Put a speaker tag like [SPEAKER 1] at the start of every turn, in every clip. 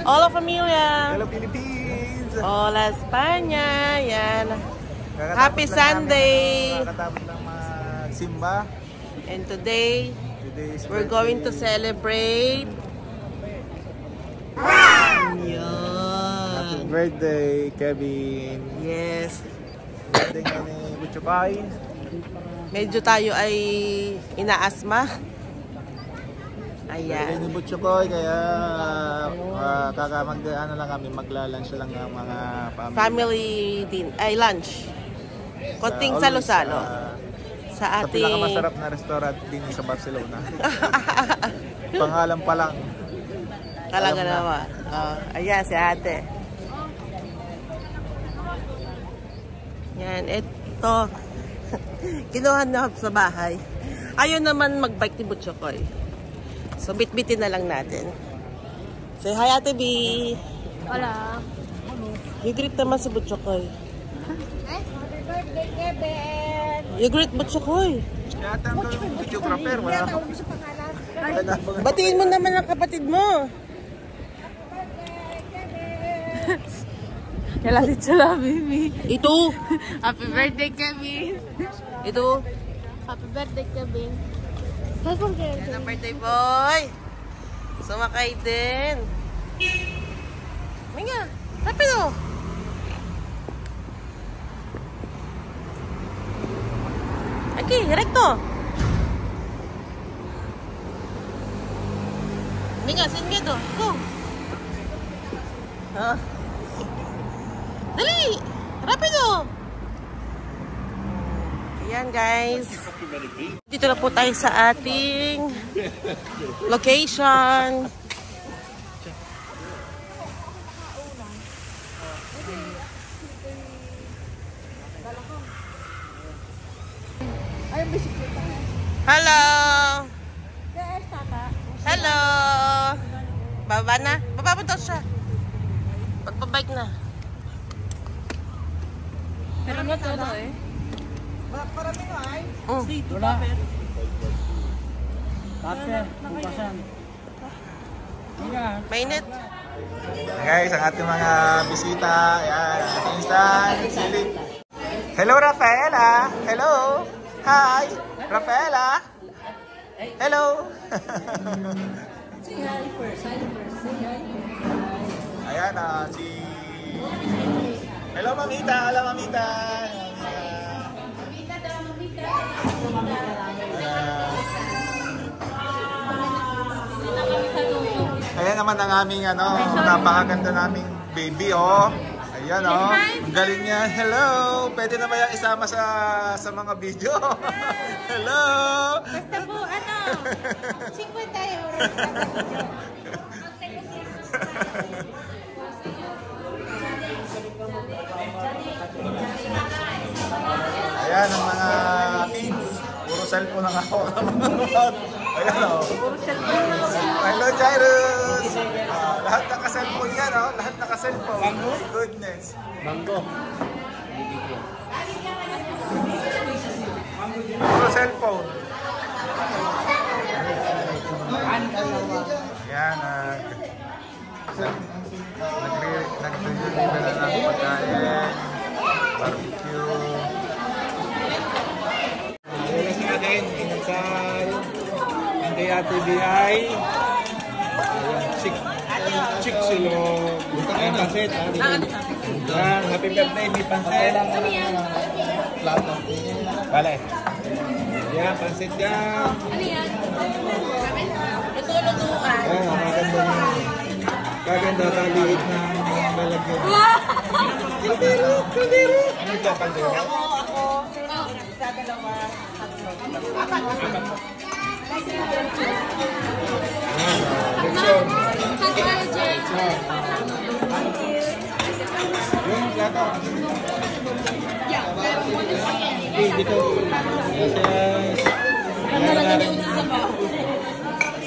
[SPEAKER 1] Hola familia.
[SPEAKER 2] Hello Philippines.
[SPEAKER 1] Hola España. Yan. Happy Sunday.
[SPEAKER 2] Nakatapos lang magsimba.
[SPEAKER 1] And today we're going to celebrate.
[SPEAKER 2] Happy birthday, Kevin.
[SPEAKER 1] Yes.
[SPEAKER 2] Birthday nga ni Butchokay.
[SPEAKER 1] Medyo tayo ay inaasma.
[SPEAKER 2] Birthday ni
[SPEAKER 1] Ayan.
[SPEAKER 2] Butchokoy, kaya ano lang kami, magla-lunch lang ng mga
[SPEAKER 1] Family din ay lunch. Konting salo-salo. Sa
[SPEAKER 2] sa
[SPEAKER 1] ating
[SPEAKER 2] pinakamasarap na restaurant din sa Barcelona. Pangalan pa lang.
[SPEAKER 1] talaga naman. Ayan si ate. Yan, ito. Kinuha na sa bahay. Ayaw naman mag-bike ni Butchokoy. So, bit-bitin na lang natin. Say hi, Ate B.
[SPEAKER 3] Hola.
[SPEAKER 1] You greet naman si Butchokoy.
[SPEAKER 3] Happy birthday, Kevin.
[SPEAKER 1] You greet Butchokoy.
[SPEAKER 2] Yata ang videographer, wala ako.
[SPEAKER 1] Batiin mo naman ang kapatid mo.
[SPEAKER 3] Kailangan sila, baby.
[SPEAKER 1] Ito.
[SPEAKER 3] Happy birthday, Kevin.
[SPEAKER 1] Ito.
[SPEAKER 3] Happy birthday, Kevin. Happy birthday.
[SPEAKER 1] Yan ang birthday boy. Sumakay din. Minga, rapido. Aquí, recto. Minga, sin miedo. Go. Dali. Rapido. Ayan guys. Dito na po tayo sa ating location. Hello. Hello. Baba na. Baba po daw siya. Pagpabike na.
[SPEAKER 3] Pero no todo, eh.
[SPEAKER 4] Wala. Ate, bukasan.
[SPEAKER 1] Mainit.
[SPEAKER 2] Guys, ang ating mga bisita. Ayan, ating insan, silip. Hello, Rafaela. Hello. Hi, Rafaela. Hello.
[SPEAKER 4] Say hi first. Say hi.
[SPEAKER 2] Ayan, si... Hello, Mamita. Hello, Mamita. Ayan naman ang aming napakaganda naming baby, oh. Ayan, oh. Ang galing niya. Hello. Pwede na ba yung isama sa mga video? Hello.
[SPEAKER 3] Basta po, 50 euros.
[SPEAKER 2] Ayan ang mga kids. Puro cellphone ang ako. Ayan, oh. Hello, Jairus. Lahat naka-cellphone yan, oh. Lahat naka-cellphone. My goodness.
[SPEAKER 4] Mango.
[SPEAKER 2] Puro cellphone. Ayan, nag-deliver na ng pagkain, barbecue. Ayan sa atin, inasal, ang kay Ate BI. Chick silog. Ayan, pansit. Ayan, happy birthday, may pansit. Vale. Ayan, pansit dyan.
[SPEAKER 1] Ito lutuan.
[SPEAKER 2] Ayan, maganda niya. Kaganda taliit na lalagyan. Kaldero! Kaldero! Ano dyan, kaldero?
[SPEAKER 1] Ako. Isa, dalawa, tatlo. Apat.
[SPEAKER 2] Leksyon. Yung plato. Okay, dito. Gracias.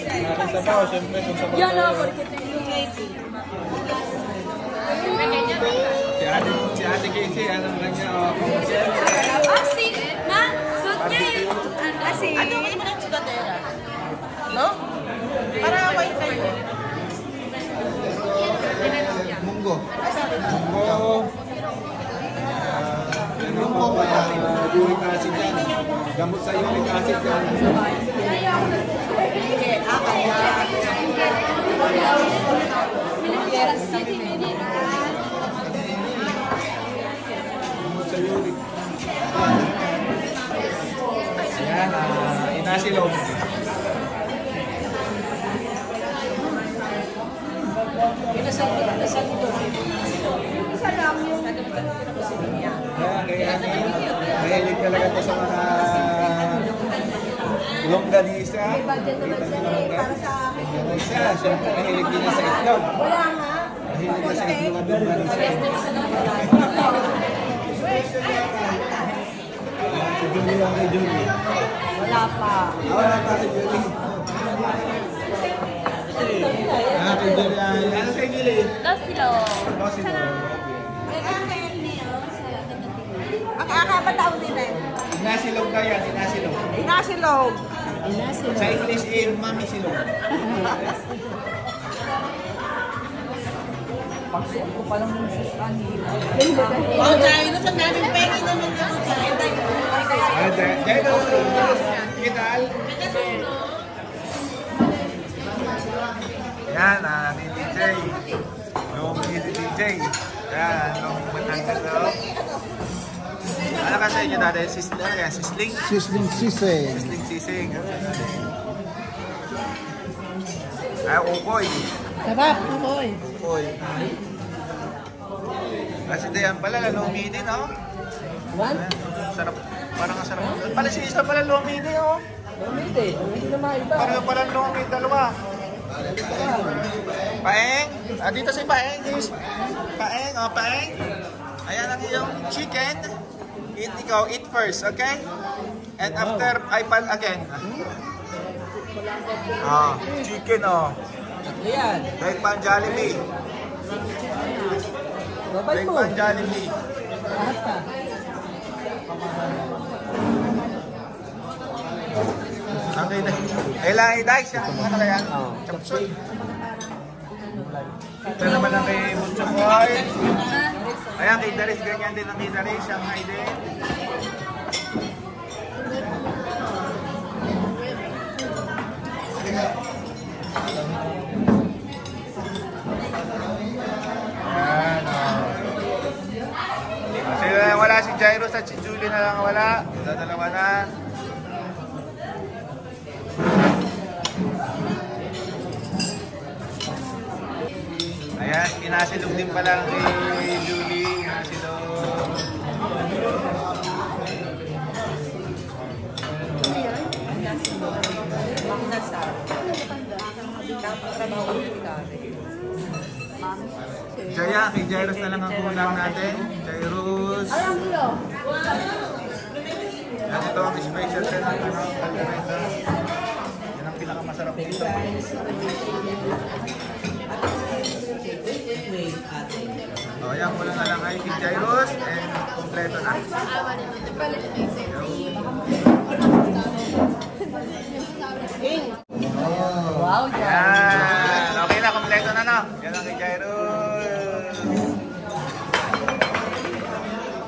[SPEAKER 2] Ayan, sabaw. Siyempre, kung sabaw tayo. Si Ate Casey, anong lang niya?
[SPEAKER 1] Ano kayo mo ng sugatera? No? Para kayo sa'yo.
[SPEAKER 2] munggo. Munggo. Ano po, uric acid yan. Gamot sa uric acid yan. Sa uric. Ayan, inasilog. Mahilig talaga ito sa mga longganisa. Siyempre, mahilig din sa itlog. Mahilig na sa itlog at longganisa. Si Julie lang kay Julie.
[SPEAKER 3] Wala pa.
[SPEAKER 2] Wala pa si Julie. Kay Julie. Ano kay Julie?
[SPEAKER 3] Dos kilo.
[SPEAKER 1] Ang kakapataw din eh.
[SPEAKER 2] Inasilog na yan, inasilog.
[SPEAKER 1] Inasilog.
[SPEAKER 2] Sa English, mami silog.
[SPEAKER 4] Pagsuot ko pa lang yung shoes kanina.
[SPEAKER 1] Oh, dahil naman namin pengi naman ako sa
[SPEAKER 2] Dahil Kital. Yan, ni DJ. Yung ni DJ. Yan, yung matanggal daw. Ano kasi yun natin? Sisling?
[SPEAKER 5] Sisling sisig.
[SPEAKER 2] Sisling sisig. Ay, ukoy.
[SPEAKER 1] Sarap, ukoy.
[SPEAKER 2] Ukoy. Kasi diyan pala, lumi din, oh.
[SPEAKER 4] What?
[SPEAKER 2] Sarap. Parang ang sarap. Pala si Isla pala, lumi din, oh.
[SPEAKER 4] Hindi na maiba.
[SPEAKER 2] Parang pala lumi, dalawa. Paeng. Dito si Paeng. Paeng, oh, Paeng. Ayan ang iyong chicken. Ikaw, eat first, okay? And after, I pan again. Chicken, oh.
[SPEAKER 4] Ayan.
[SPEAKER 2] Dahil pan Jollibee.
[SPEAKER 4] Babay
[SPEAKER 2] Dahil
[SPEAKER 4] mo.
[SPEAKER 2] pan Jollibee.
[SPEAKER 4] Lahat pa.
[SPEAKER 2] Okay na. Kailangan i-dice yan. Ano kaya? Chapsut. Ito naman ang kay Mucho Boy. Ayan, kay Daris. Ganyan din ang kay Daris. Shanghai din. Ayan, kasi wala si Jairus at si Julie na lang wala. Dalawa na. Ayan, inasilog din pala kay Julie. Inasilog. Jaya, kay Jairus na lang ang kulang natin. Jairus. Yan, ito ang special sa natin. Yan ang pinakamasarap dito. So, ayan, kulang na lang ay kay Jairus and kompleto na.
[SPEAKER 4] Wow,
[SPEAKER 2] Yan, okay na, kompleto na no. Yan ang kay Jairus.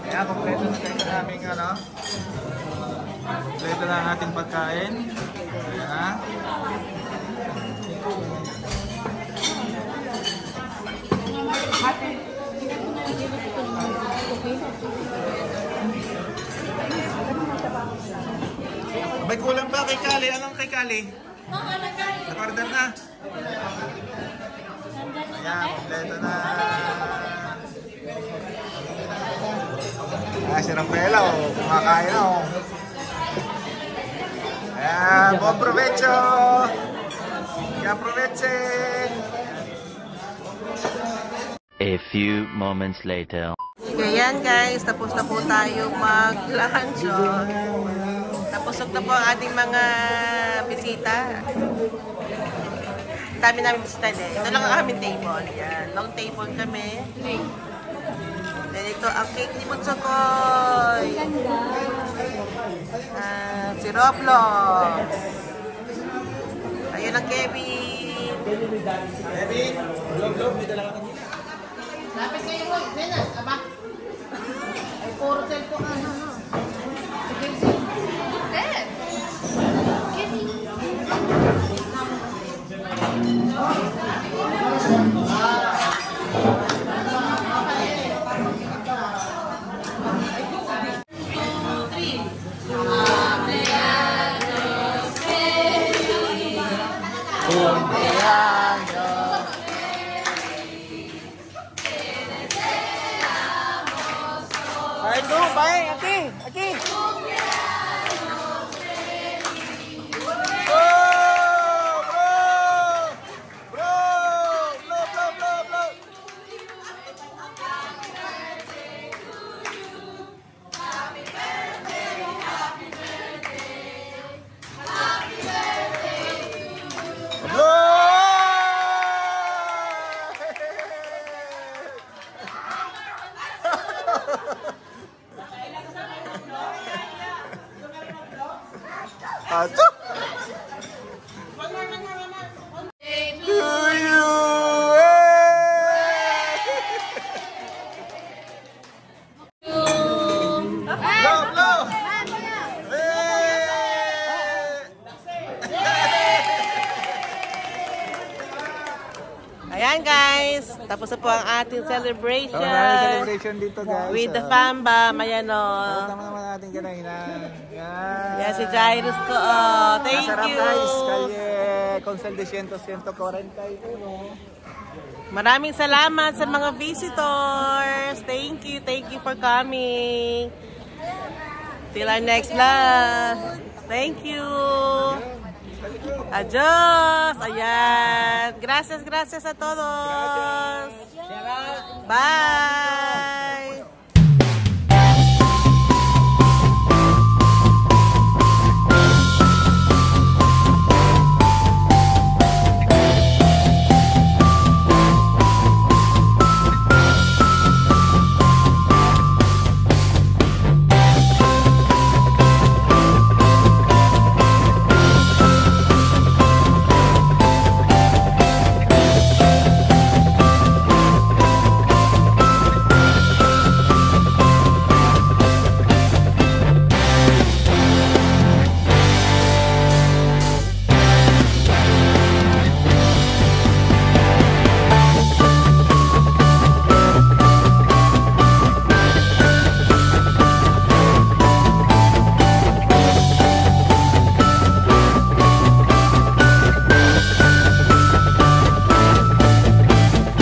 [SPEAKER 2] Ayan, kompleto na tayo sa aming ano. Kompleto na ang ating pagkain. Ayan. May kulang pa kay Kali. Anong kay Kali? Nag-order na. Ayan, kompleto na. Si Rafaela, kumakain na. Ayan, buon provecho. Kaya proveche.
[SPEAKER 6] A few moments later.
[SPEAKER 1] Ayan guys, tapos na po tayo mag-lunch. Tapos na po ang ating mga bisita. Dami namin bisita din. Ito lang ang aming table. Yan. Long table kami. Then ito ang cake ni Butsokoy. Si Roblox. Ayun ang Kevin.
[SPEAKER 2] Kevin, vlog, may dala ka kanina.
[SPEAKER 1] Lapit kayo ko. Venus, aba. Ay, puro cellphone ka. Ano? Sige, sige.
[SPEAKER 2] Ito, bye, Aki. Aki. Ato. To you. Blow, blow.
[SPEAKER 1] Ayan guys, tapos na po ang ating celebration.
[SPEAKER 2] Celebration dito guys.
[SPEAKER 1] With the fam-bam, ayan o.
[SPEAKER 2] Tama naman natin kanina. Yan.
[SPEAKER 1] Yan si Jairus ko. Oh. Thank
[SPEAKER 2] Masarap
[SPEAKER 1] you.
[SPEAKER 2] guys. Kalye Consel de 141.
[SPEAKER 1] Maraming salamat sa mga visitors. Thank you for coming. Till our next vlog. Thank you. Adios. Ayan. Gracias a todos. Bye.